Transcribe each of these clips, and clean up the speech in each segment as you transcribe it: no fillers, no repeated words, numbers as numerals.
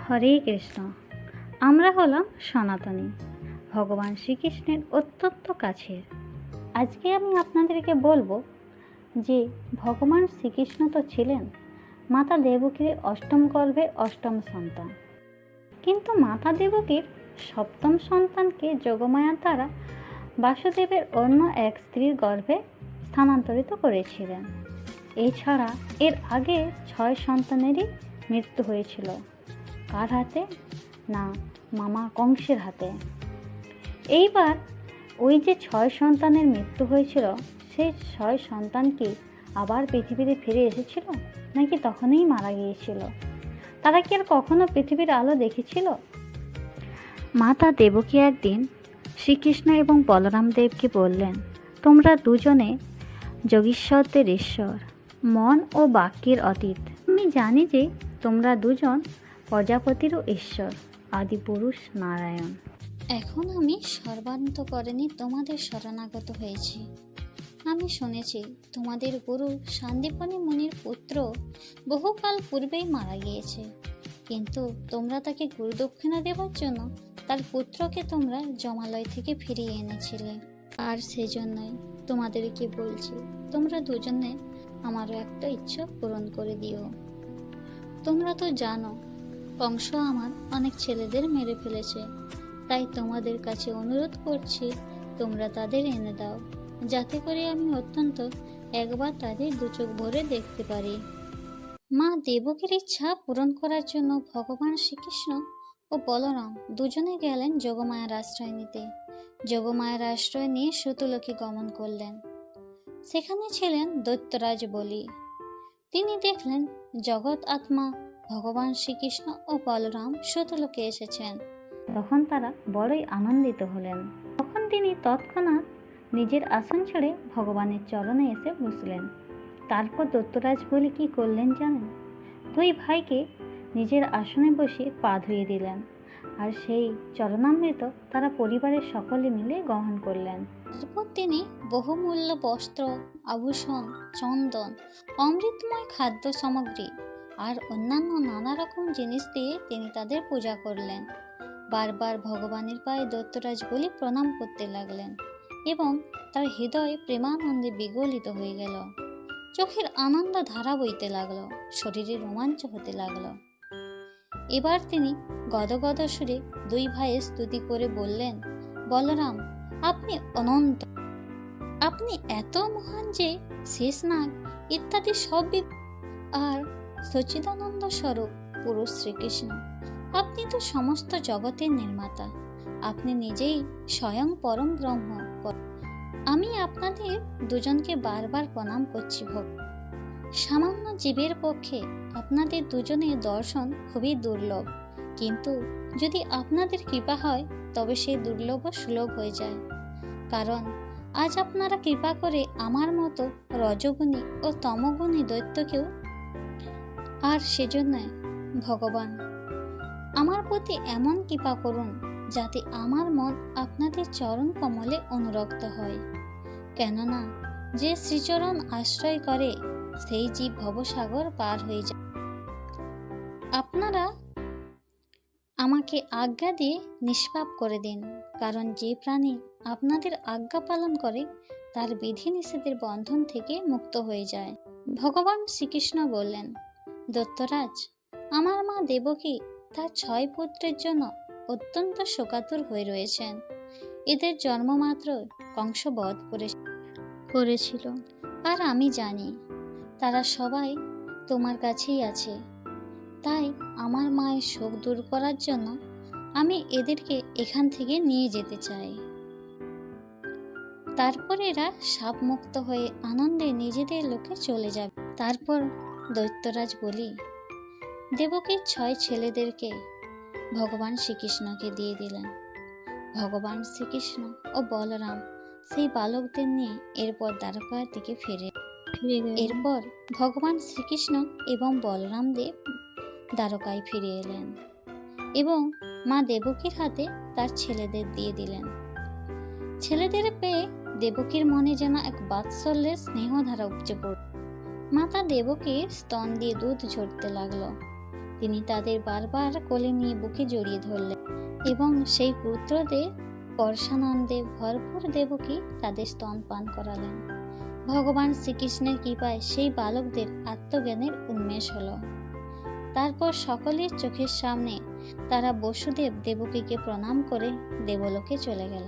হরে কৃষ্ণ। আমরা হলাম সনাতনী, ভগবান শ্রীকৃষ্ণের অত্যন্ত কাছের। আজকে আমি আপনাদেরকে বলবো যে ভগবান শ্রীকৃষ্ণ তো ছিলেন মাতা দেবকীর অষ্টম গর্ভের অষ্টম সন্তান, কিন্তু মাতা দেবকীর সপ্তম সন্তানকে যোগমায়ার দ্বারা বাসুদেবের অন্য এক স্ত্রীর গর্ভে স্থানান্তরিত করেছিলেন। এছাড়া এর আগে 6 সন্তানেরই মৃত্যু হয়েছিল। কার হাতে? না, মামা কংসের হাতে। এইবার ওই যে 6 সন্তানের মৃত্যু হয়েছিল, সেই 6 সন্তান কি আবার পৃথিবীতে ফিরে এসেছিল, নাকি তখনই মারা গিয়েছিল? তারা কি আর কখনো পৃথিবীর আলো দেখেছিল? মাতা দেবকী একদিন শ্রীকৃষ্ণ এবং বলরাম দেবকে বললেন, তোমরা দুজনে যোগীশ্বরদের ঈশ্বর, মন ও বাক্যের অতীত। আমি জানি যে তোমরা দুজন প্রজাপতিরও ঈশ্বর, আদিপুরুষ নারায়ণ। এখন আমি সর্বান্তঃকরণে তোমাদের শরণাগত হয়েছি। আমি শুনেছি তোমাদের গুরু সান্দীপনী মুনির পুত্র বহুকাল পূর্বেই মারা গিয়েছে, কিন্তু তোমরা তাকে গুরুদক্ষিণা দেওয়ার জন্য তার পুত্রকে তোমরা জমালয় থেকে ফিরিয়ে এনেছিলে। আর সেজন্যই তোমাদেরকে বলছি, তোমরা দুজনে আমারও একটা ইচ্ছা পূরণ করে দিও। তোমরা তো জানো কংস আমার অনেক ছেলেদের মেরে ফেলেছে, তাই তোমাদের কাছে অনুরোধ করছি তোমরা তাদের এনে দাও, যাতে করে আমি অত্যন্ত একবার তাদের দু চোখ ভরে দেখতে পারি। মা দেবকীর ইচ্ছা পূরণ করার জন্য ভগবান শ্রীকৃষ্ণ ও বলরাম দুজনে গেলেন যোগমায়ার আশ্রয় নিতে। যোগমায়ার আশ্রয় নিয়ে সুতলোকে গমন করলেন। সেখানে ছিলেন দৈত্যরাজ বলি। তিনি দেখলেন জগৎ আত্মা ভগবান শ্রীকৃষ্ণ ও বলরাম সুতলোকে এসেছেন। তখন তারা বড়ই আনন্দিত হলেন। তখন তিনি তৎক্ষণাৎ নিজের আসন ছেড়ে ভগবানের চরণে এসে বসলেন। তারপর দৈত্যরাজ বলি কি করলেন জানেন? 2 ভাইকে নিজের আসনে বসিয়ে পা ধুয়ে দিলেন, আর সেই চরণামৃত তারা পরিবারের সকলে মিলে গ্রহণ করলেন। তারপর তিনি বহুমূল্য বস্ত্র, আভূষণ, চন্দন, অমৃতময় খাদ্য সামগ্রী আর অন্যান্য নানা রকম জিনিস দিয়ে তিনি তাদের পূজা করলেন। বারবার ভগবানের পায়ে দৈত্যরাজ বলি প্রণাম করতে লাগলেন এবং তার হৃদয় প্রেমানন্দে বিগলিত হয়ে গেল। চোখের আনন্দ ধারা বইতে লাগলো, শরীরে রোমাঞ্চ হতে লাগলো। এবার তিনি গদগদ সুরে 2 ভাইয়ের স্তুতি করে বললেন, বলরাম, আপনি অনন্ত, আপনি এত মহান যে শেষনাগ ইত্যাদি সব আর সচ্চিদানন্দ স্বরূপ পুরুষ শ্রীকৃষ্ণ, আপনি তো সমস্ত জগতের নির্মাতা, আপনি নিজেই স্বয়ং পরম ব্রহ্ম। আমি আপনাদের দুজনকে বারবার প্রণাম করছি। সামান্য জীবের পক্ষে আপনাদের দুজনের দর্শন খুবই দুর্লভ, কিন্তু যদি আপনাদের কৃপা হয় তবে সেই দুর্লভ সুলভ হয়ে যায়। কারণ আজ আপনারা কৃপা করে আমার মতো রজগুণী ও তমগুণী দৈত্যকেও, আর সেজন্যই ভগবান আমার প্রতি এমন কৃপা করুন যাতে আমার মন আপনাদের চরণ কমলে অনুরক্ত হয়। কেননা যে শ্রীচরণ আশ্রয় করে সেই জীব ভবসাগর পার হয়ে যায়। আপনারা আমাকে আজ্ঞা দিয়ে নিষ্পাপ করে দিন, কারণ যে প্রাণী আপনাদের আজ্ঞা পালন করে তার বিধি নিষেধের বন্ধন থেকে মুক্ত হয়ে যায়। ভগবান শ্রীকৃষ্ণ বললেন, দৈত্যরাজ, আমার মা দেবকী তার 6 পুত্রের জন্য অত্যন্ত শোকাতুর হয়ে রয়েছেন। এদের জন্মমাত্র কংস বধ করেছিল, আর আমি জানি তারা সবাই তোমার কাছেই আছে। তাই আমার মায়ের শোক দূর করার জন্য আমি এদেরকে এখান থেকে নিয়ে যেতে চাই। তারপর এরা সাপ মুক্ত হয়ে আনন্দে নিজেদের লোকে চলে যাবে। তারপর দৈত্যরাজ বলি দেবকীর 6 ছেলেদেরকে ভগবান শ্রীকৃষ্ণকে দিয়ে দিলেন। ভগবান শ্রীকৃষ্ণ ও বলরাম সেই বালকদের নিয়ে এরপর দ্বারকার দিকে ফিরে এরপর ভগবান শ্রীকৃষ্ণ এবং বলরাম দেব দ্বারকায় ফিরে এলেন এবং মা দেবকীর হাতে তার ছেলেদের দিয়ে দিলেন। ছেলেদের পেয়ে দেবকীর মনে যেন এক বাৎসল্যের স্নেহধারা উপচে পড়ল। মাতা দেবকীর স্তন দিয়ে দুধ ঝরতে লাগলো। তিনি তাদের বারবার কোলে নিয়ে বুকে জড়িয়ে ধরলেন এবং সেই পুত্রদের পরশানন্দে ভরপুর দেবকী তাদের স্তনপান করালেন। ভগবান শ্রীকৃষ্ণের কৃপায় সেই বালকদের আত্মজ্ঞানের উন্মেষ হলো। তারপর সকলের চোখের সামনে তারা বসুদেব দেবকীকে প্রণাম করে দেবলোকে চলে গেল।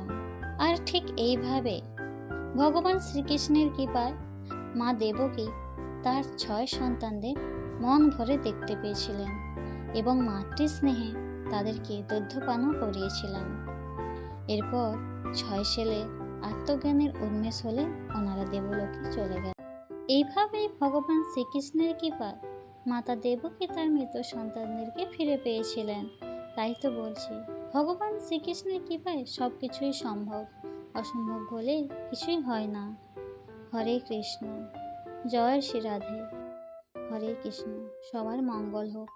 আর ঠিক এইভাবে ভগবান শ্রীকৃষ্ণের কৃপায় মা দেবকী তার 6 সন্তানদের মন ভরে দেখতে পেয়েছিলেন এবং মাতৃস্নেহে তাদেরকে দুগ্ধপানও করিয়েছিলেন। এরপর 6 ছেলে আত্মজ্ঞানের উন্মেষ হলে ওনারা দেবলোকে চলে গেল। এইভাবেই ভগবান শ্রীকৃষ্ণের কৃপায় মাতা দেবকী তার মৃত সন্তানদেরকে ফিরে পেয়েছিলেন। তাই তো বলছি, ভগবান শ্রীকৃষ্ণের কৃপায় সব কিছুই সম্ভব, অসম্ভব বলে কিছুই হয় না। হরে কৃষ্ণ, জয় শ্রী রাধে। হরে কৃষ্ণ, সবার মঙ্গল হোক।